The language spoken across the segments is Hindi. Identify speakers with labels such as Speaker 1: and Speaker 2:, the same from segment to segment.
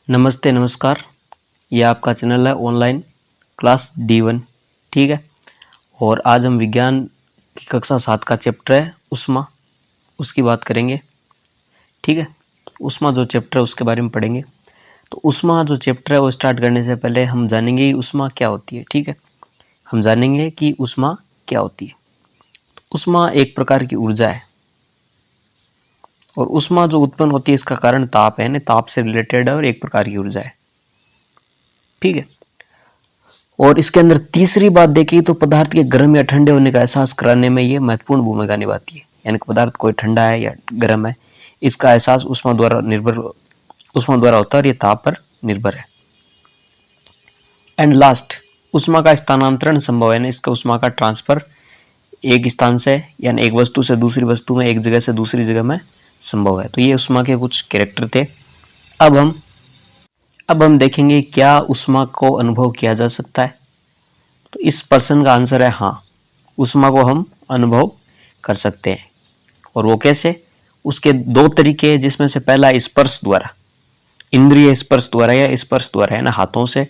Speaker 1: नमस्ते नमस्कार। ये आपका चैनल है ऑनलाइन क्लास D1। ठीक है। और आज हम विज्ञान की कक्षा 7 का चैप्टर है उष्मा, उसकी बात करेंगे। ठीक है। उष्मा जो चैप्टर है उसके बारे में पढ़ेंगे। तो उष्मा जो चैप्टर है वो स्टार्ट करने से पहले हम जानेंगे कि उष्मा क्या होती है। ठीक है। हम जानेंगे कि उष्मा क्या होती है। उष्मा एक प्रकार की ऊर्जा है और उष्मा जो उत्पन्न होती है इसका कारण ताप है, ताप से रिलेटेड है और एक प्रकार की ऊर्जा है। ठीक है। और इसके अंदर तीसरी बात देखिए तो पदार्थ के गर्म या ठंडे होने का एहसास कराने में ये महत्वपूर्ण भूमिका निभाती है। यानी कि पदार्थ कोई ठंडा है या गर्म है, इसका एहसास उष्मा द्वारा होता है और ये ताप पर निर्भर है। एंड लास्ट, उष्मा का स्थानांतरण संभव है ना, इसका उष्मा का ट्रांसफर एक स्थान से यानी एक वस्तु से दूसरी वस्तु में, एक जगह से दूसरी जगह में संभव है। तो ये उष्मा के कुछ कैरेक्टर थे। अब हम देखेंगे क्या उष्मा को अनुभव किया जा सकता है। तो इस प्रश्न का आंसर है हाँ, उष्मा को हम अनुभव कर सकते हैं। और वो कैसे? उसके दो तरीके हैं, जिसमें से पहला स्पर्श द्वारा, इंद्रिय स्पर्श द्वारा या स्पर्श द्वारा, है ना, हाथों से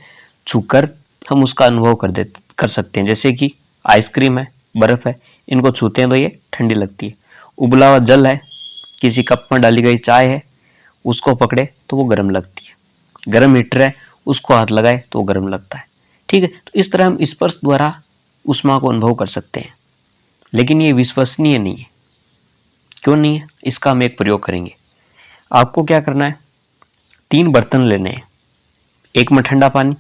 Speaker 1: छूकर हम उसका अनुभव कर सकते हैं। जैसे कि आइसक्रीम है, बर्फ है, इनको छूते हैं तो ये ठंडी लगती है। उबला हुआ जल है, किसी कप में डाली गई चाय है, उसको पकड़े तो वो गर्म लगती है। गर्म हीटर है, उसको हाथ लगाए तो वो गर्म लगता है। ठीक है। तो इस तरह हम स्पर्श द्वारा उष्मा को अनुभव कर सकते हैं, लेकिन ये विश्वसनीय नहीं है। क्यों नहीं है? इसका हम एक प्रयोग करेंगे। आपको क्या करना है, 3 बर्तन लेने हैं। एक में ठंडा पानी,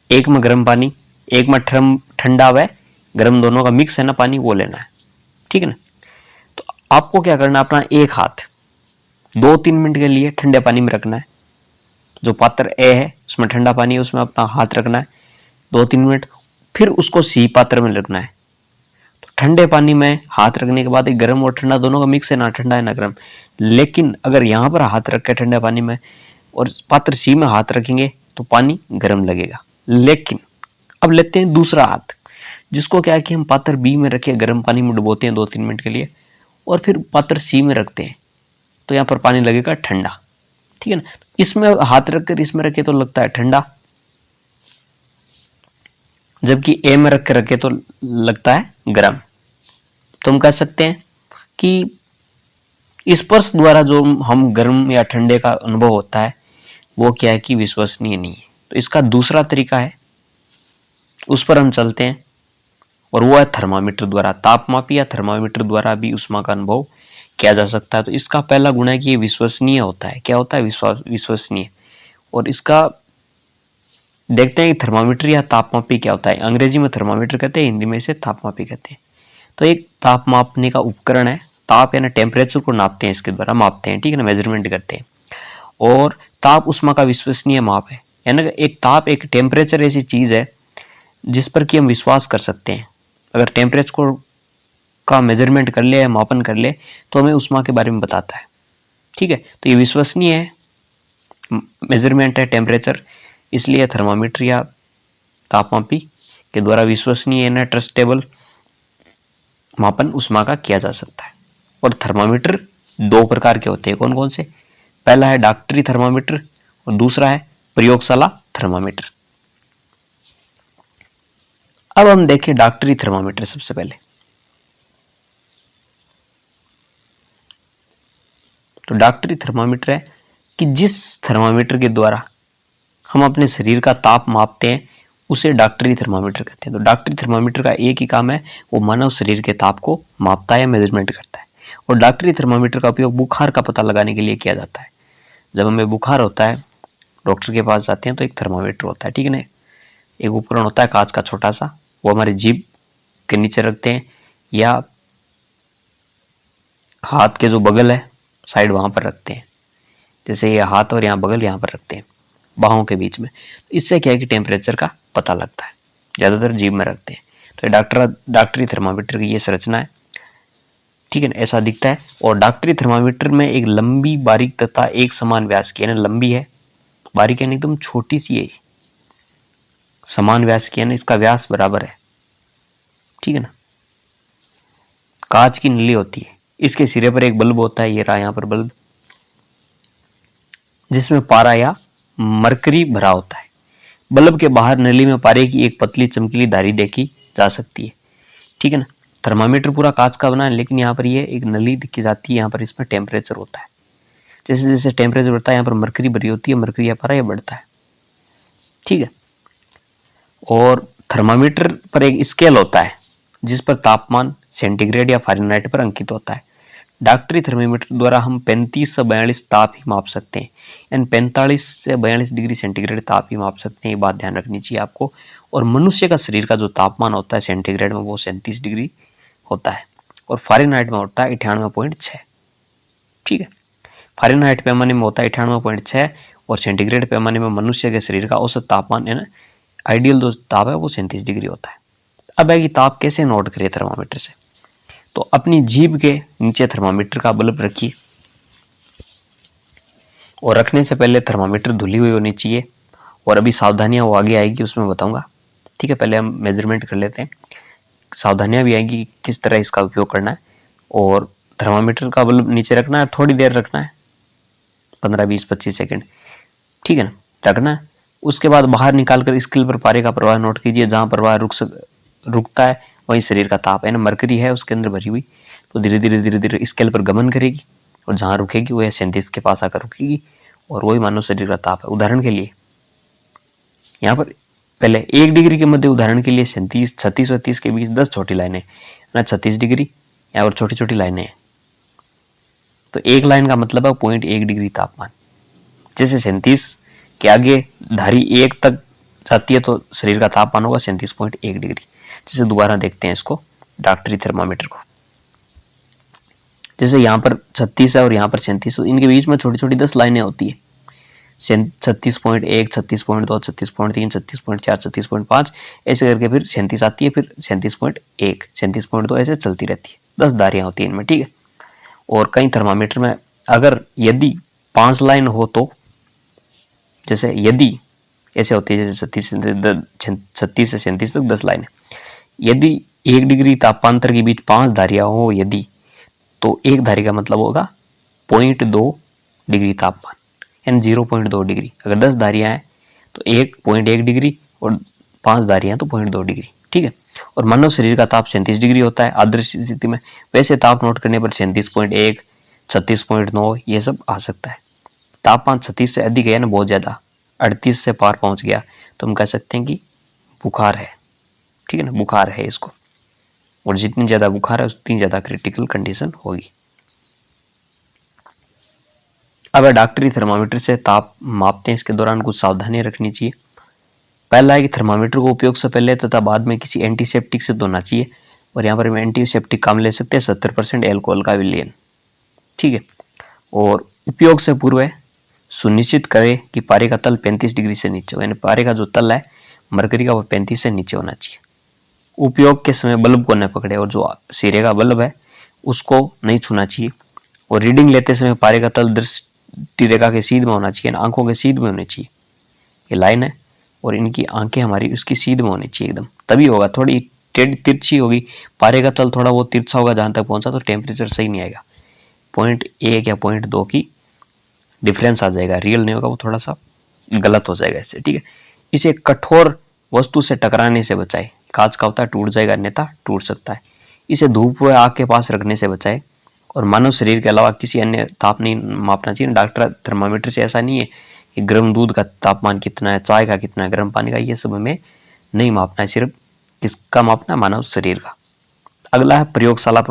Speaker 1: एक में गर्म पानी, एक में ठंडा व गर्म दोनों का मिक्स है ना पानी, वो लेना है। ठीक है ना। तो आपको क्या करना है, अपना एक हाथ 2-3 मिनट के लिए ठंडे पानी में रखना है। जो पात्र ए है उसमें ठंडा पानी है, उसमें अपना हाथ रखना है 2-3 मिनट। फिर उसको सी पात्र में रखना है। तो ठंडे पानी में हाथ रखने के बाद एक गर्म और ठंडा दोनों का मिक्स है ना, ठंडा है ना गर्म। लेकिन अगर यहां पर हाथ रख के ठंडे पानी में और पात्र सी में हाथ रखेंगे तो पानी गर्म लगेगा। लेकिन अब लेते हैं दूसरा हाथ, जिसको क्या है कि हम पात्र बी में रखे गर्म पानी में डुबोते हैं 2-3 मिनट के लिए, और फिर पात्र सी में रखते हैं तो यहाँ पर पानी लगेगा ठंडा। ठीक है ना। इसमें हाथ रखकर इसमें रखे तो लगता है ठंडा, जबकि ए में रखे तो लगता है गर्म। तो हम कह सकते हैं कि स्पर्श द्वारा जो हम गर्म या ठंडे का अनुभव होता है वो क्या है कि विश्वसनीय नहीं है। तो इसका दूसरा तरीका है, उस पर हम चलते हैं, और वो है थर्मामीटर द्वारा। तापमापी या थर्मामीटर द्वारा भी उष्मा का अनुभव किया जा सकता है। तो इसका पहला गुण है कि ये विश्वसनीय होता है। क्या होता है? विश्वसनीय। और इसका देखते हैं कि थर्मामीटर या तापमापी क्या होता है। अंग्रेजी में थर्मामीटर कहते हैं, हिंदी में इसे तापमापी कहते हैं। तो एक ताप मापने का उपकरण है। ताप यानी टेम्परेचर को नापते हैं, इसके द्वारा मापते हैं। ठीक है ना, मेजरमेंट करते हैं। और ताप उष्मा का विश्वसनीय माप है। यानी एक ताप, एक टेम्परेचर ऐसी चीज है जिस पर कि हम विश्वास कर सकते हैं। अगर टेम्परेचर का मेजरमेंट कर ले या मापन कर ले तो हमें उष्मा के बारे में बताता है। ठीक है। तो ये विश्वसनीय है, मेजरमेंट है टेम्परेचर, इसलिए थर्मामीटर या तापमापी के द्वारा विश्वसनीय ना ट्रस्टेबल मापन उष्मा का किया जा सकता है। और थर्मामीटर 2 प्रकार के होते हैं। कौन कौन से? पहला है डॉक्टरी थर्मामीटर और दूसरा है प्रयोगशाला थर्मामीटर। अब हम देखें डॉक्टरी थर्मामीटर। सबसे पहले तो डॉक्टरी थर्मामीटर है कि जिस थर्मामीटर के द्वारा हम अपने शरीर का ताप मापते हैं उसे डॉक्टरी थर्मामीटर कहते हैं। तो डॉक्टरी थर्मामीटर का एक ही काम है, वो मानव शरीर के ताप को मापता है, मेजरमेंट करता है। और डॉक्टरी थर्मामीटर का उपयोग बुखार का पता लगाने के लिए किया जाता है। जब हमें बुखार होता है, डॉक्टर के पास जाते हैं तो एक थर्मामीटर होता है। ठीक है ना। एक उपकरण होता है कांच का छोटा सा, वो हमारी जीभ के नीचे रखते हैं या हाथ के जो बगल है साइड वहां पर रखते हैं। जैसे ये हाथ और यहाँ बगल यहाँ पर रखते हैं, बाहों के बीच में। इससे क्या है कि टेम्परेचर का पता लगता है। ज्यादातर जीभ में रखते हैं। तो डॉक्टरी थर्मामीटर की ये संरचना है। ठीक है ना, ऐसा दिखता है। और डॉक्टरी थर्मामीटर में एक लंबी, बारीक तथा एक समान व्यास की, यानी लंबी है, बारीक यानी एकदम छोटी सी है, समान व्यास की, यानी इसका व्यास बराबर है। ठीक है ना। कांच की नली होती है, इसके सिरे पर एक बल्ब होता है, ये रहा यहाँ पर बल्ब, जिसमें पारा या मरकरी भरा होता है। बल्ब के बाहर नली में पारे की एक पतली चमकीली धारी देखी जा सकती है। ठीक है ना। थर्मामीटर पूरा कांच का बना है, लेकिन यहाँ पर ये एक नली दिखी जाती है, यहाँ पर इसमें टेम्परेचर होता है। जैसे जैसे टेम्परेचर बढ़ता है यहाँ पर मरकरी भरी होती है, मरकरी यहाँ पर ये बढ़ता है। ठीक है। और थर्मामीटर पर एक स्केल होता है जिस पर तापमान सेंटीग्रेड या फ़ारेनहाइट पर अंकित होता है। डॉक्टरी थर्मामीटर द्वारा हम 35 से 42 ताप ही माप सकते हैं, यानी 45 से 42 डिग्री सेंटीग्रेड ताप ही माप सकते हैं। ये बात ध्यान रखनी चाहिए आपको। और मनुष्य का शरीर का जो तापमान होता है सेंटीग्रेड में वो 37 डिग्री होता है, और फ़ारेनहाइट में होता है 98.6। ठीक है। फ़ारेनहाइट पैमाने में होता है 98.6, और सेंटीग्रेड पैमाने में मनुष्य के शरीर का औसत तापमान यानी आइडियल जो ताप है वो 37 डिग्री होता है। अब है कि ताप कैसे नोट करिए थर्मामीटर से। तो अपनी जीभ के नीचे थर्मामीटर का बल्ब रखिए, और रखने से पहले थर्मामीटर धुली हुई होनी चाहिए। और अभी सावधानियां वो आगे आएगी उसमें बताऊंगा। ठीक है, पहले हम मेजरमेंट कर लेते हैं। सावधानियां भी आएंगी किस तरह इसका उपयोग करना है। और थर्मामीटर का बल्ब नीचे रखना है, थोड़ी देर रखना है, 15, 20, 25 सेकेंड। ठीक है ना, रखना है। उसके बाद बाहर निकालकर स्केल पर पारे का प्रवाह नोट कीजिए। जहां प्रवाह रुकता है वही शरीर का ताप है ना, मरकरी है उसके अंदर भरी हुई, तो धीरे धीरे धीरे धीरे स्केल पर गमन करेगी, और जहां रुकेगी वह 37 के पास आकर रुकेगी, और वही मानव शरीर का ताप है। उदाहरण के लिए यहाँ पर पहले 1 डिग्री के मध्य उदाहरण के लिए 37, 36 और 30 के बीच 10 छोटी लाइनें ना, 36 डिग्री यहाँ पर छोटी छोटी लाइनें हैं। तो एक लाइन का मतलब है 0.1 डिग्री तापमान। जैसे 37 के आगे धारी 1 तक जाती है तो शरीर का तापमान होगा 37.1 डिग्री। जैसे दोबारा देखते हैं इसको, डॉक्टरी थर्मामीटर को। जैसे यहाँ पर 36 है और यहाँ पर 37, इनके बीच में छोटी छोटी 10 लाइनें होती है। 36.1, 36.2, 36.3, 36.4, 36.5 ऐसे करके फिर 37 आती है, फिर 37.1, 37.2 ऐसे चलती रहती है। 10 धारियां होती है इनमें। ठीक है। और कई थर्मामीटर में अगर यदि 5 लाइन हो तो, जैसे यदि ऐसे होती है, जैसे 36 से 37 तक 10 लाइनें। यदि 1 डिग्री तापांतर के बीच 5 धारियां हो यदि, तो एक धारी का मतलब होगा 0.2 डिग्री तापमान, यानी 0.2 डिग्री। अगर 10 धारियां हैं तो 1.1 डिग्री, और 5 धारियां तो 0.2 डिग्री। ठीक है। और मानव शरीर का ताप 37 डिग्री होता है आदर्श स्थिति में। वैसे ताप नोट करने पर 37.1, 36.9 ये सब आ सकता है। तापमान 36 से अधिक है ना, बहुत ज्यादा 38 से पार पहुंच गया, तो हम कह सकते हैं कि बुखार है। ठीक है ना, बुखार है इसको। और जितनी ज्यादा बुखार है उतनी ज्यादा क्रिटिकल कंडीशन होगी। अब डॉक्टरी थर्मामीटर से ताप मापते हैं, इसके दौरान कुछ सावधानियां रखनी चाहिए। पहला है कि थर्मामीटर को उपयोग से पहले तथा बाद में किसी एंटीसेप्टिक से धोना चाहिए। और यहाँ पर हम एंटीसेप्टिक काम ले सकते हैं 70% एल्कोहल का विलयन। ठीक है। और उपयोग से पूर्व सुनिश्चित करें कि पारे का तल 35 डिग्री से नीचे हो, यानी पारे का जो तल है मरकरी का वो 35 से नीचे होना चाहिए। उपयोग के समय बल्ब को न पकड़े, और जो सिरे का बल्ब है उसको नहीं छूना चाहिए। और रीडिंग लेते समय पारे का तल दृष्टि रेखा के सीध में होना चाहिए, आंखों के सीध में होनी चाहिए। ये लाइन है और इनकी आंखें हमारी उसकी सीध में होनी चाहिए एकदम, तभी होगा। थोड़ी तिरछी होगी, पारे का तल थोड़ा वो तिरछा होगा जहां तक पहुंचा, तो टेम्परेचर सही नहीं आएगा। 0.1 या 0.2 की डिफरेंस आ जाएगा, रियल नहीं होगा, वो थोड़ा सा गलत हो जाएगा इससे। ठीक है। इसे कठोर वस्तु से टकराने से बचाए। कांच का होता है, टूट जाएगा, अन्यथा टूट सकता है। इसे धूप व आग के पास रखने से बचाए। और मानव शरीर के अलावा किसी अन्य ताप नहीं मापना चाहिए। डॉक्टर थर्मामीटर से ऐसा नहीं है कि गर्म दूध का तापमान कितना है, चाय का कितना है, गर्म पानी का, ये सब हमें नहीं मापना है। सिर्फ किसका मापना है? मानव शरीर का। अगला है प्रयोगशाला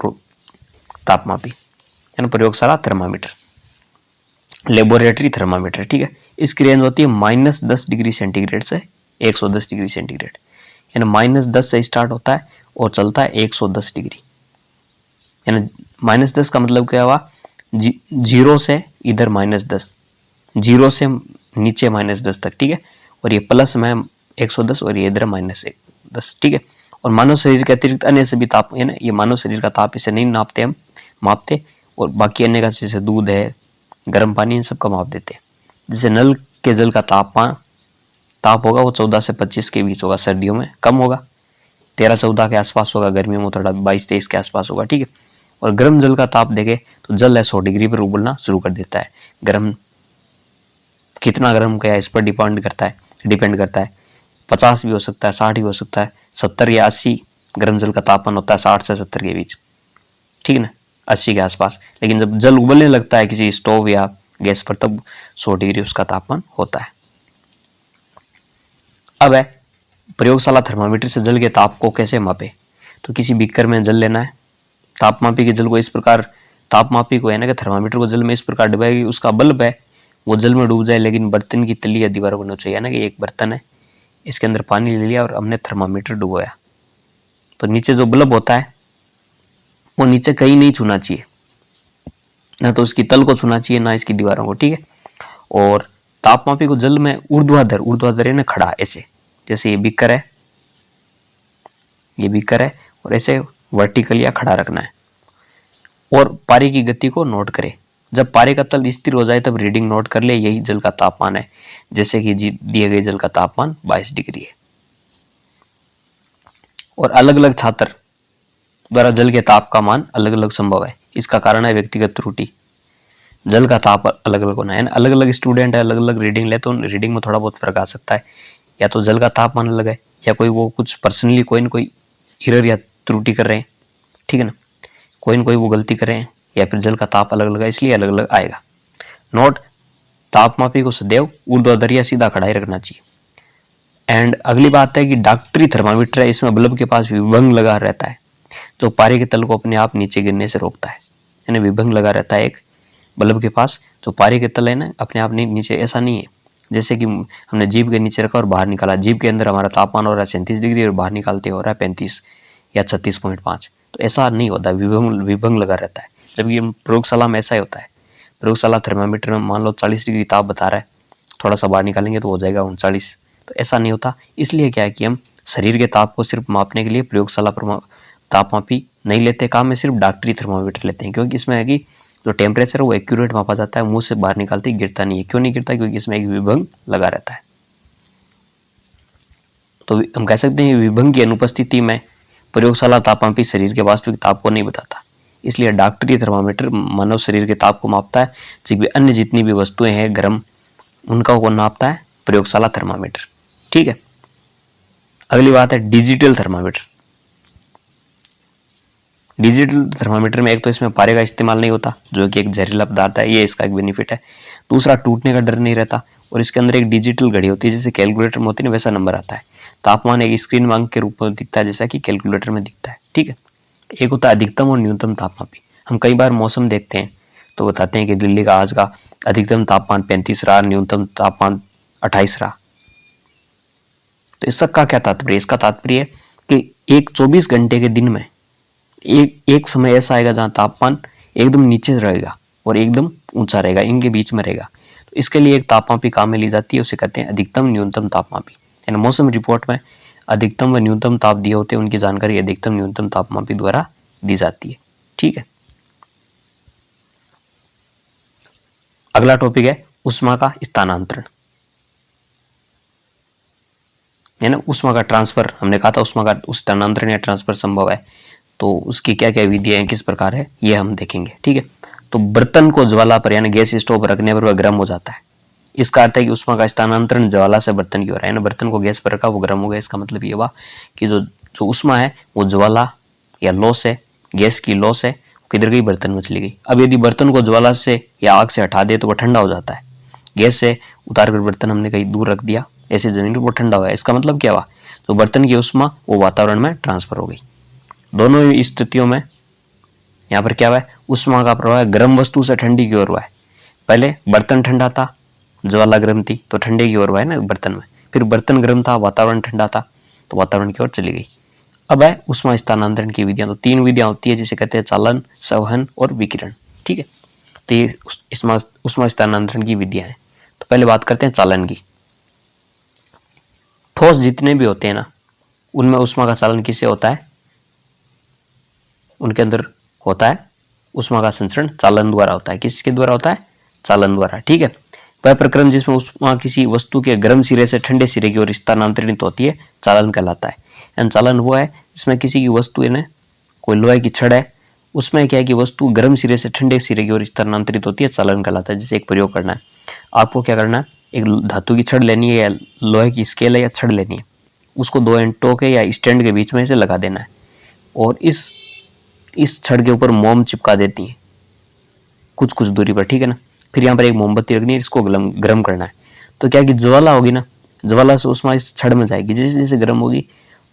Speaker 1: तापमापी, यानी प्रयोगशाला थर्मामीटर, लेबोरेटरी थर्मामीटर। ठीक है। इसकी रेंज होती है -10 डिग्री सेंटीग्रेड से 110 डिग्री सेंटीग्रेड, यानी -10 से स्टार्ट होता है और चलता है 110 डिग्री। यानी -10 का मतलब क्या हुआ? 0 से इधर -10, 0 से नीचे -10 तक। ठीक है। और ये प्लस में 110 और ये इधर -10। ठीक है। और मानव शरीर के अतिरिक्त अन्य सभी ताप, यानी ये मानव शरीर का ताप इसे नहीं नापते हम, मापते। और बाकी अन्य का जैसे दूध है, गर्म पानी, इन सब का माप देते हैं। जैसे नल के जल का ताप होगा वो 14 से 25 के बीच होगा, सर्दियों में कम होगा, 13-14 के आसपास होगा, गर्मियों में थोड़ा 22-23 के आसपास होगा। ठीक है। और गर्म जल का ताप देखे तो जल है 100 डिग्री पर उबलना शुरू कर देता है गर्म कितना गर्म क्या है इस पर डिपेंड करता है। 50 भी हो सकता है, 60 भी हो सकता है, 70 या 80 गर्म जल का तापमान होता है, 60 से 70 के बीच, ठीक है ना, 80 के आसपास। लेकिन जब जल उबलने लगता है किसी स्टोव या गैस पर, तब 100 डिग्री उसका तापमान होता है। अब है प्रयोगशाला थर्मामीटर से जल के ताप को कैसे मापे। तो किसी बीकर में जल लेना है, तापमापी के जल को इस प्रकार, तापमापी को है ना कि थर्मामीटर को जल में इस प्रकार डुबाएगी, उसका बल्ब है वो जल में डूब जाए, लेकिन बर्तन की तली या दीवार बनना चाहिए ना कि एक बर्तन है, इसके अंदर पानी ले लिया और हमने थर्मामीटर डुबाया, तो नीचे जो बल्ब होता है वो नीचे कहीं नहीं छूना चाहिए, ना तो उसकी तल को छूना चाहिए ना इसकी दीवारों को, ठीक है। और तापमापी को जल में ऊर्ध्वाधर है ना खड़ा, ऐसे जैसे ये बीकर है, और ऐसे वर्टिकल या खड़ा रखना है। और पारे की गति को नोट करें, जब पारे का तल स्थिर हो जाए तब रीडिंग नोट कर ले, यही जल का तापमान है, जैसे कि दिए गए जल का तापमान 22 डिग्री है। और अलग अलग छात्र द्वारा जल के ताप का मान अलग अलग संभव है, इसका कारण है व्यक्तिगत त्रुटि, जल का ताप अलग अलग होना है, अलग अलग स्टूडेंट है, अलग अलग रीडिंग ले, तो रीडिंग में थोड़ा बहुत फर्क आ सकता है, या तो जल का तापमान अलग है, या कोई वो कुछ पर्सनली कोई न कोई एरर या त्रुटि कर रहे हैं, ठीक है ना, कोई न कोई वो गलती कर रहे हैं, या फिर जल का ताप अलग अलग है, इसलिए अलग अलग आएगा। नोट, तापमापी को सदैव ऊर्ध्वाधर या सीधा खड़ा ही रखना चाहिए। एंड अगली बात है कि डॉक्टरी थर्मामीटर है, इसमें बल्ब के पास विभंग लगा रहता है, जो पारे के तल को अपने आप नीचे गिरने से रोकता है, यानी विभंग लगा रहता है एक बल्ब के पास, जो पारे के तल है ना अपने आप नहीं नीचे, ऐसा नहीं है जैसे कि हमने जीभ के नीचे रखा और बाहर निकाला, जीभ के अंदर हमारा तापमान हो रहा है 37 डिग्री और बाहर निकालते हो रहा है 35 या 36.5, तो ऐसा नहीं होता, विभंग लगा रहता है। जबकि प्रयोगशाला में ऐसा ही होता है, प्रयोगशाला थर्मामीटर में मान लो 40 डिग्री ताप बता रहा है, थोड़ा सा बाहर निकालेंगे तो हो जाएगा 39, तो ऐसा नहीं होता। इसलिए क्या है कि हम शरीर के ताप को सिर्फ मापने के लिए प्रयोगशाला तापमापी नहीं लेते, काम में सिर्फ डॉक्टरी थर्मामीटर लेते हैं, क्योंकि इसमें है कि जो टेम्परेचर है वो एक्यूरेट मापा जाता है, मुंह से बाहर निकालते ही गिरता नहीं है। क्यों नहीं गिरता? क्योंकि इसमें एक विभंग लगा रहता है। तो हम कह सकते हैं विभंग की अनुपस्थिति में प्रयोगशाला तापमापी शरीर के वास्तविक ताप को नहीं बताता, इसलिए डॉक्टरी थर्मामीटर मानव शरीर के ताप को मापता है, जबकि अन्य जितनी भी वस्तुएं हैं गर्म, उनका कौन नापता है? प्रयोगशाला थर्मामीटर, ठीक है। अगली बात है डिजिटल थर्मामीटर। डिजिटल थर्मामीटर में एक तो इसमें पारे का इस्तेमाल नहीं होता, जो कि एक जहरीला पदार्थ है, ये इसका एक बेनिफिट है। दूसरा, टूटने का डर नहीं रहता, और इसके अंदर एक डिजिटल घड़ी होती है, जैसे कैलकुलेटर में होती है ना, वैसा नंबर आता है। तापमान एक स्क्रीन में अंक के रूप में दिखता है, जैसा कि कैलकुलेटर में दिखता है, ठीक है। एक होता है अधिकतम और न्यूनतम तापमापी। हम कई बार मौसम देखते हैं तो बताते हैं कि दिल्ली का आज का अधिकतम तापमान 35 रहा, न्यूनतम तापमान 28 रहा। तो इसका क्या तात्पर्य? इसका तात्पर्य कि एक 24 घंटे के दिन में एक समय ऐसा आएगा जहां तापमान एकदम नीचे रहेगा और एकदम ऊंचा रहेगा, इनके बीच में रहेगा। तो इसके लिए एक तापमापी काम में ली जाती है, उसे कहते हैं अधिकतम न्यूनतम तापमापी। यानी मौसम रिपोर्ट में अधिकतम व न्यूनतम ताप दिए होते हैं, उनकी जानकारी अधिकतम न्यूनतम तापमापी द्वारा दी जाती है, ठीक है। अगला टॉपिक है ऊष्मा का स्थानांतरण, है ना, ऊष्मा का ट्रांसफर। हमने कहा था ऊष्मा का स्थानांतरण या ट्रांसफर संभव है, तो उसकी क्या क्या विधियां हैं, किस प्रकार है, ये हम देखेंगे, ठीक है। तो बर्तन को ज्वाला पर यानी गैस स्टोव पर रखने पर वह गर्म हो जाता है। इसका अर्थ है कि ऊष्मा का स्थानांतरण ज्वाला से बर्तन की ओर है, बर्तन को गैस पर रखा वो गर्म हो गया। इसका मतलब ये हुआ कि जो ऊष्मा है वो ज्वाला या लौ से, गैस की लौ से किधर गई? बर्तन में चली गई। अब यदि बर्तन को ज्वाला से या आग से हटा दे तो वह ठंडा हो जाता है। गैस से उतार कर बर्तन हमने कहीं दूर रख दिया, ऐसे जमीन पर, वो ठंडा हो गया। इसका मतलब क्या हुआ? तो बर्तन की ऊष्मा वो वातावरण में ट्रांसफर हो गई। दोनों ही स्थितियों में यहाँ पर क्या हुआ है? ऊष्मा का प्रवाह गर्म वस्तु से ठंडी की ओर हुआ है। पहले बर्तन ठंडा था, ज्वाला गर्म थी, तो ठंडे की ओर हुआ है ना बर्तन में। फिर बर्तन गर्म था, वातावरण ठंडा था, तो वातावरण की ओर चली गई। अब है ऊष्मा स्थानांतरण की विधियां। तो 3 विधियां होती है, जिसे कहते हैं चालन, संवहन और विकिरण, ठीक है। तो ये ऊष्मा स्थानांतरण की विधियां हैं। तो पहले बात करते हैं चालन की। ठोस जितने भी होते हैं ना, उनमें ऊष्मा का चालन किससे होता है? उनके अंदर होता है ऊष्मा का संचरण चालन द्वारा होता है। किसके द्वारा होता है? चालन द्वारा, ठीक है। वह प्रक्रम जिसमें ऊष्मा किसी वस्तु के गर्म सिरे से ठंडे सिरे की ओर स्थानांतरित होती है, चालन कहलाता है। यानी चालन वो है जिसमें किसी की वस्तु है ना, कोई लोहे की छड़ है, उसमें क्या है कि वस्तु गर्म सिरे से ठंडे सिरे की ओर स्थानांतरित होती है, चालन कहलाता है। जैसे एक प्रयोग करना है, आपको क्या करना है, एक धातु की छड़ लेनी है या लोहे की स्केल है या छड़ लेनी है, उसको दो ईंटों के या स्टैंड के बीच में से लगा देना है और इस छड़ के ऊपर मोम चिपका देती है कुछ कुछ दूरी पर, ठीक है ना। फिर यहाँ पर एक मोमबत्ती रखनी है, इसको गर्म करना है। तो क्या कि ज्वाला होगी ना, ज्वाला से उष्मा इस छड़ में जाएगी, जैसे जैसे गर्म होगी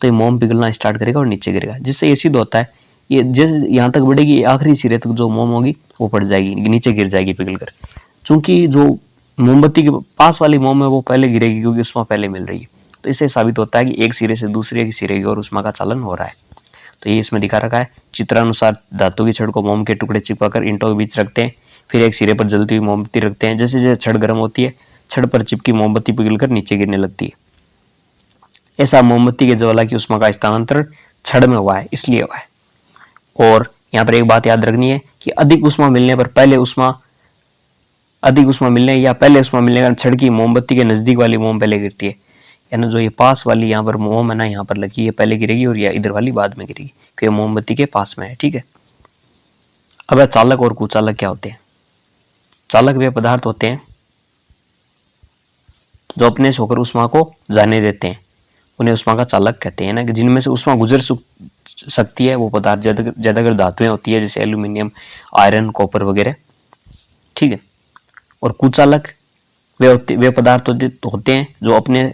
Speaker 1: तो ये मोम पिघलना स्टार्ट करेगा और नीचे गिरेगा, जिससे ये सिद्ध होता है ये जैसे यहाँ तक बढ़ेगी आखिरी सिरे तक जो मोम होगी वो पड़ जाएगी, नीचे गिर जाएगी पिघल कर। चूंकि जो मोमबत्ती के पास वाली मोम है वो पहले गिरेगी क्योंकि उष्मा पहले मिल रही है, तो इससे साबित होता है कि एक सिरे से दूसरे सिरे की ओर उष्मा का चालन हो रहा है। तो ये इसमें दिखा रखा है। चित्रानुसार धातु की छड़ को मोम के टुकड़े चिपकाकर ईंटों के बीच रखते हैं, फिर एक सिरे पर जलती हुई मोमबत्ती रखते हैं। जैसे जैसे छड़ गर्म होती है, छड़ पर चिपकी मोमबत्ती पिघलकर नीचे गिरने लगती है। ऐसा मोमबत्ती के ज्वाला की उष्मा का स्थानांतरण छड़ में हुआ है, इसलिए हुआ है। और यहाँ पर एक बात याद रखनी है कि अधिक उष्मा मिलने पर पहले उष्मा मिलने का छड़ की मोमबत्ती के नजदीक वाली मोम पहले गिरती है, यानी जो ये पास वाली यहाँ पर मोम है ना, यहाँ पर लगी है पहले गिरेगी और ये इधर वाली बाद में गिरेगी क्योंकि मोमबत्ती के पास में है, ठीक है। अब चालक और कुचालक क्या होते हैं? चालक वे पदार्थ होते हैं जो अपने से होकर उष्मा को जाने देते हैं, उन्हें उष्मा का चालक कहते हैं ना, कि जिनमें से उष्मा गुजर सकती है वो पदार्थ ज्यादातर धातुएं होती है, जैसे एल्यूमिनियम, आयरन, कॉपर वगैरह, ठीक है। और कुचालक वे पदार्थ होते हैं जो अपने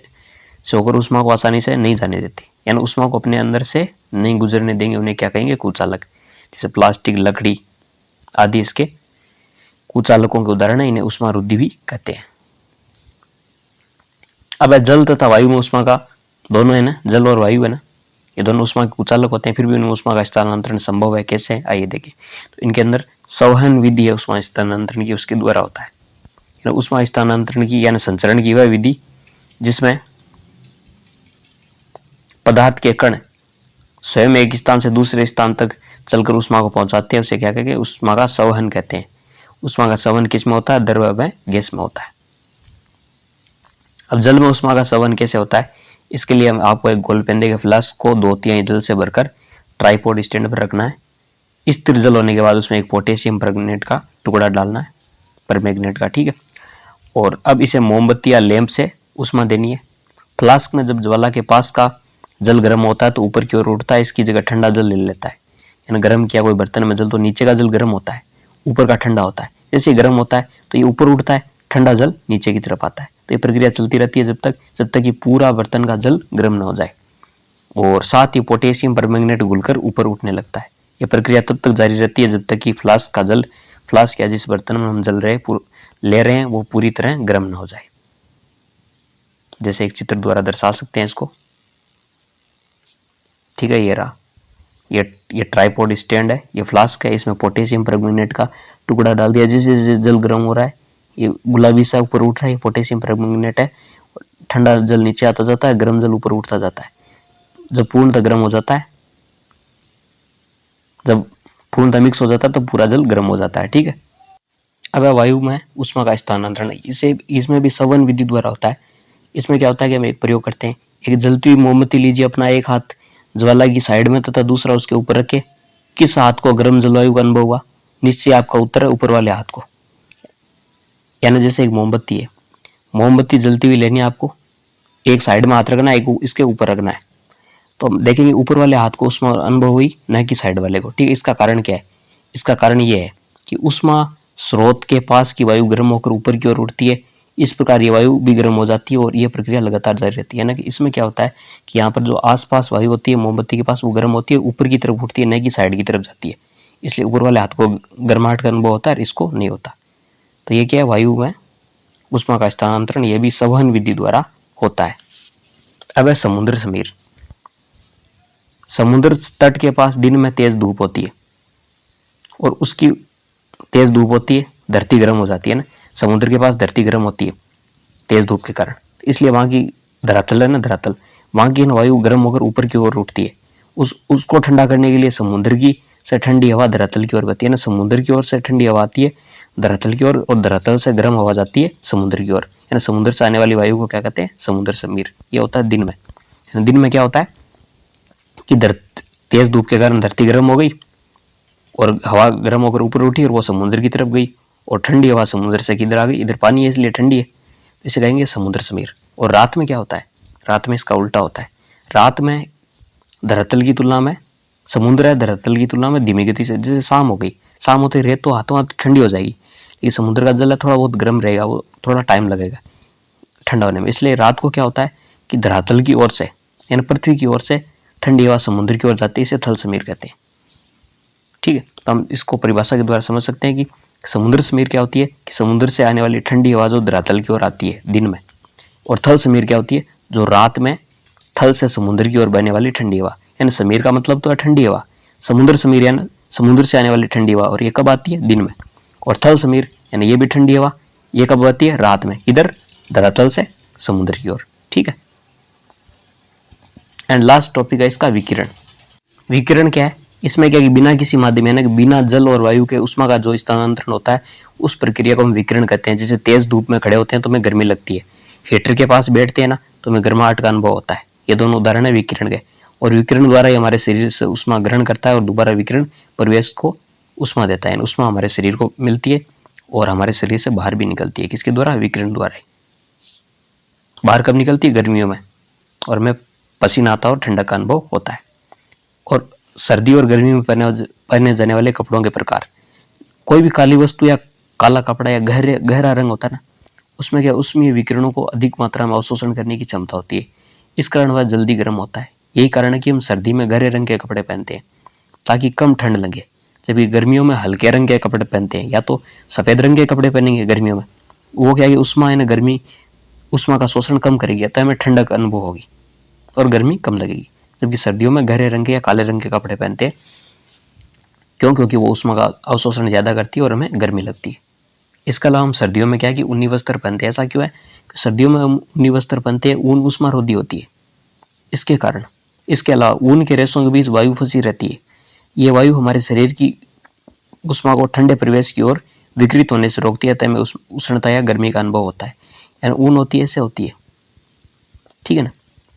Speaker 1: से होकर उष्मा को आसानी से नहीं जाने देते, यानी उष्मा को अपने अंदर से नहीं गुजरने देंगे, उन्हें क्या कहेंगे? कुचालक। जैसे प्लास्टिक, लकड़ी आदि इसके कुचालकों के उदाहरण है, इन्हें उष्मा रुद्धि भी कहते हैं। अब जल तथा वायु में उष्मा का दोनों है ना, जल और वायु है ना, ये दोनों उष्मा के कुचालक होते हैं, फिर भी उनमें उष्मा का स्थानांतरण संभव है। कैसे है आइए देखिए। तो इनके अंदर संवहन विधि है उष्मा स्थानांतरण की, उसके द्वारा होता है उष्मा स्थानांतरण की, यानी संचरण की वह विधि जिसमें पदार्थ के कण स्वयं एक स्थान से दूसरे स्थान तक चलकर उष्मा को पहुंचाते हैं, उसे क्या कहेंगे? उष्मा का संवहन कहते हैं। उष्मा का संवहन किस में होता है? द्रव्य में, गैस में होता है। अब जल में उष्मा का संवहन कैसे होता है? इसके लिए हम आपको एक गोल पेंदे के फ्लास्क को 2 तिहाई जल से भरकर ट्राइपॉड स्टैंड पर रखना है। स्थिर जल होने के बाद उसमें एक पोटेशियम परमैंगनेट का टुकड़ा डालना है, परमैंगनेट का, ठीक है। और अब इसे मोमबत्ती या लैंप से उष्मा देनी है। फ्लास्क में जब ज्वाला के पास का जल गर्म होता है तो ऊपर की ओर उठता है, इसकी जगह ठंडा जल ले लेता है। यानी गर्म किया कोई बर्तन में जल तो नीचे का जल गर्म होता है, ऊपर का ठंडा होता है। जैसे गर्म होता है तो ये ऊपर उठता है, ठंडा जल नीचे की तरफ आता है। तो ये प्रक्रिया चलती रहती है जब तक कि पूरा बर्तन का जल गर्म न हो जाए, और साथ ही पोटेशियम परमैंगनेट घुलकर ऊपर उठने लगता है। यह प्रक्रिया तब तक जारी रहती है जब तक कि फ्लास्क या जिस बर्तन में हम जल ले रहे हैं वो पूरी तरह गर्म न हो जाए। जैसे एक चित्र द्वारा दर्शा सकते हैं इसको, ठीक है। ये रहा, ये ट्राइपॉड स्टैंड है, ये फ्लास्क है, इसमें पोटेशियम परमैंगनेट का टुकड़ा डाल दिया। जैसे जैसे जल गर्म हो रहा है ये गुलाबी सा ऊपर उठ रहा है, ये पोटेशियम परमैंगनेट है। ठंडा जल नीचे आता जाता है, गर्म जल ऊपर उठता जाता है। जब पूर्णतः गर्म हो जाता है, जब पूर्णतः मिक्स हो जाता है तो पूरा जल गर्म हो जाता है, ठीक है। अब वायु में उष्मा का स्थानांतरण, इसमें भी संवहन विधि द्वारा होता है। इसमें क्या होता है कि हम एक प्रयोग करते हैं, एक जलती हुई मोमबत्ती लीजिए, अपना एक हाथ ज्वाला की साइड में तथा दूसरा उसके ऊपर रखे। किस हाथ को गर्म जलवायु का अनुभव हुआ? निश्चय आपका उत्तर है ऊपर वाले हाथ को। यानी जैसे एक मोमबत्ती है, मोमबत्ती जलती हुई लेनी है आपको, एक साइड में हाथ रखना है, एक इसके ऊपर रखना है। तो हम देखेंगे ऊपर वाले हाथ को उष्मा अनुभव हुई, न कि साइड वाले को, ठीक है। इसका कारण क्या है? इसका कारण यह है कि उष्मा स्रोत के पास की वायु गर्म होकर ऊपर की ओर उठती है, इस प्रकार ये वायु भी गर्म हो जाती है और ये प्रक्रिया लगातार जारी रहती है। ना कि इसमें क्या होता है कि यहाँ पर जो आसपास वायु होती है मोमबत्ती के पास वो गर्म होती है, ऊपर की तरफ उठती है, न कि साइड की तरफ जाती है। इसलिए ऊपर वाले हाथ को गर्माहट का अनुभव होता है, इसको नहीं होता। तो ये क्या है? वायु में उष्मा का स्थानांतरण, यह भी संवहन विधि द्वारा होता है। अब है समुद्र समीर। समुद्र तट के पास दिन में तेज धूप होती है और उसकी तेज धूप होती है, धरती गर्म हो जाती है ना। समुद्र के पास धरती गर्म होती है तेज धूप के कारण, इसलिए वहां की धरातल है ना, धरातल, वहां की वायु गर्म होकर ऊपर की ओर उठती है। उसको ठंडा करने के लिए समुद्र की से ठंडी हवा धरातल की ओर बहती है ना। समुद्र की ओर से ठंडी हवा आती है धरातल की ओर, और धरातल से गर्म हवा जाती है समुद्र की ओर। यानी समुद्र से आने वाली वायु को क्या कहते हैं? समुद्र समीर। ये होता है दिन में। दिन में क्या होता है कि तेज धूप के कारण धरती गर्म हो गई और हवा गर्म होकर ऊपर उठी और वो समुद्र की तरफ गई, और ठंडी हवा समुद्र से किधर आ गई? इधर पानी है इसलिए ठंडी है, इसे कहेंगे समुद्र समीर। और रात में क्या होता है, रात में इसका उल्टा होता है। रात में धरातल की तुलना में समुद्र है धरातल की तुलना में धीमी गति से, जैसे शाम हो गई, शाम होते रेत तो हाथों हाथ ठंडी हो जाएगी, लेकिन समुद्र का जल है थोड़ा बहुत गर्म रहेगा, वो थोड़ा टाइम लगेगा ठंडा होने में। इसलिए रात को क्या होता है कि धरातल की ओर से यानी पृथ्वी की ओर से ठंडी हवा समुद्र की ओर जाती है, इसे थल समीर कहते हैं। ठीक है, तो हम इसको परिभाषा के द्वारा समझ सकते हैं कि समुद्र समीर क्या होती है कि समुद्र से आने वाली ठंडी हवा जो धरातल की ओर आती है दिन में, और थल समीर क्या होती है जो रात में थल से समुद्र की ओर बहने वाली ठंडी हवा। यानी समीर का मतलब तो है ठंडी हवा, समुद्र समीर यानी समुद्र से आने वाली ठंडी हवा, और ये कब आती है दिन में। और थल समीर यानी ये भी ठंडी हवा, ये कब आती है रात में, इधर धरातल से समुद्र की ओर। ठीक है, एंड लास्ट टॉपिक है इसका विकिरण। विकिरण क्या है, इसमें क्या है कि बिना किसी माध्यम यानी बिना जल और वायु के उष्मा का जो स्थानांतरण होता है उस प्रक्रिया को हम विकिरण कहते हैं। जैसे तेज धूप में खड़े होते हैं तो हमें गर्मी लगती है, हीटर के पास बैठते हैं ना तो हमें गर्माहट का अनुभव होता है। ये दोनों उदाहरण है विकिरण के, और विकिरण द्वारा ही हमारे शरीर से उष्मा ग्रहण करता है और दोबारा विकिरण परिवेश को उष्मा देता है। उष्मा हमारे शरीर को मिलती है और हमारे शरीर से बाहर भी निकलती है। किसके द्वारा, विकिरण द्वारा ही। बाहर कब निकलती है, गर्मियों में, और हमें पसीना आता है और ठंडक का अनुभव होता है। और सर्दी और गर्मी में पहने जाने वाले कपड़ों के प्रकार, कोई भी काली वस्तु या काला कपड़ा या गहरा रंग होता है ना, उसमें क्या उसमें विकिरणों को अधिक मात्रा में अवशोषण करने की क्षमता होती है, इस कारण वह जल्दी गर्म होता है। यही कारण है कि हम सर्दी में गहरे रंग के कपड़े पहनते हैं ताकि कम ठंड लगे, जबकि गर्मियों में हल्के रंग के कपड़े पहनते हैं। या तो सफेद रंग के कपड़े पहनेंगे गर्मियों में, वो क्या है उष्मा यानी गर्मी उष्मा का शोषण कम करेगी, अतः हमें ठंडक अनुभव होगी और गर्मी कम लगेगी। जबकि सर्दियों में गहरे रंग के या काले रंग के कपड़े पहनते हैं, क्यों, क्योंकि वो उष्मा का अवशोषण ज्यादा करती है और हमें गर्मी लगती है। इसके अलावा हम सर्दियों में क्या है कि ऊनी वस्त्र पहनते हैं। ऐसा क्यों है, सर्दियों में हम ऊनी वस्त्र पहनते हैं, ऊन उष्मा रोधी होती है इसके कारण। इसके अलावा ऊन के रेशों के बीच वायु फंसी रहती है, ये वायु हमारे शरीर की उष्मा को ठंडे परिवेश की ओर विकृत होने से रोकती है, तय में उष्णता या गर्मी का अनुभव होता है। यानी ऊन होती है ऐसे होती है, ठीक है ना,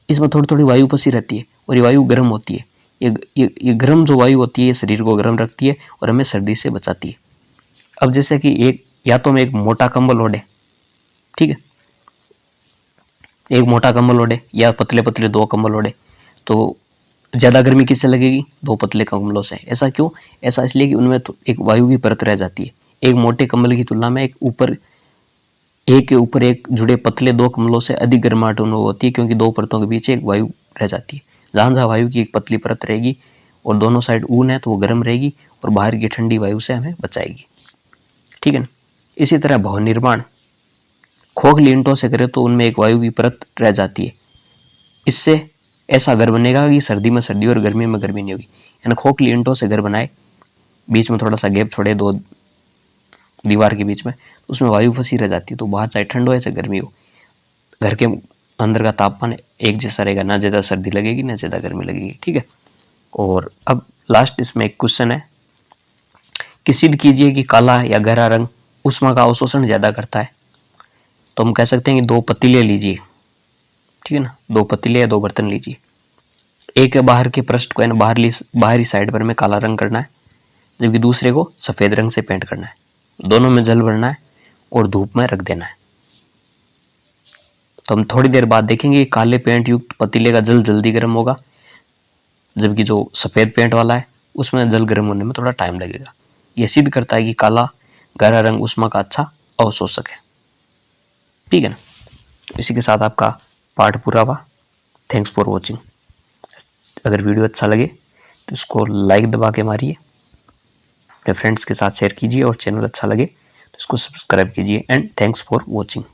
Speaker 1: इसमें थोड़ी थोड़ी वायु फंसी रहती है और ये वायु गर्म होती है। ये गर्म जो वायु होती है ये शरीर को गर्म रखती है और हमें सर्दी से बचाती है। अब जैसे कि एक या तो हम एक मोटा कंबल ओढ़े, ठीक है, एक मोटा कंबल ओढ़े या पतले पतले दो कंबल ओढ़े, तो ज्यादा गर्मी किससे लगेगी, दो पतले कंबलों से। ऐसा क्यों, ऐसा इसलिए कि उनमें तो एक वायु की परत रह जाती है। एक मोटे कंबल की तुलना में एक के ऊपर एक जुड़े पतले दो कंबलों से अधिक गर्माहट अनुभव होती है, क्योंकि दो परतों के बीच एक वायु रह जाती है। जहां जहां वायु की एक पतली परत रहेगी और दोनों साइड ऊन है तो वो गर्म रहेगी और बाहर की ठंडी वायु से हमें बचाएगी, ठीक है ना। इसी तरह भवन निर्माण खोखली ईंटों से करे तो उनमें एक वायु की परत रह जाती है, इससे ऐसा घर बनेगा कि सर्दी में सर्दी और गर्मी में गर्मी नहीं होगी। यानी खोखली ईंटों से घर बनाए, बीच में थोड़ा सा गैप छोड़े दो दीवार के बीच में, उसमें वायु फंसी रह जाती है, तो बाहर चाहे ठंड हो या गर्मी हो, घर के अंदर का तापमान एक जैसा रहेगा, ना ज्यादा सर्दी लगेगी ना ज्यादा गर्मी लगेगी, ठीक है। और अब लास्ट इसमें एक क्वेश्चन है कि सिद्ध कीजिए कि काला या गहरा रंग उष्मा का अवशोषण ज्यादा करता है। तो हम कह सकते हैं कि दो पतीले लीजिए, ठीक है ना, दो पतीले या दो बर्तन लीजिए, एक बाहर के पृष्ठ को यानी बाहरी साइड पर हमें काला रंग करना है, जबकि दूसरे को सफेद रंग से पेंट करना है। दोनों में जल भरना है और धूप में रख देना है। तो हम थोड़ी देर बाद देखेंगे कि काले पेंट युक्त पतीले का जल जल्दी गर्म होगा, जबकि जो सफेद पेंट वाला है उसमें जल गर्म होने में थोड़ा टाइम लगेगा। यह सिद्ध करता है कि काला गहरा रंग उष्मा का अच्छा अवशोषक है, ठीक है ना। तो इसी के साथ आपका पाठ पूरा हुआ। Thanks for watching. अगर वीडियो अच्छा लगे तो इसको लाइक दबा के मारिए, अपने फ्रेंड्स के साथ शेयर कीजिए, और चैनल अच्छा लगे तो इसको सब्सक्राइब कीजिए। And thanks for watching.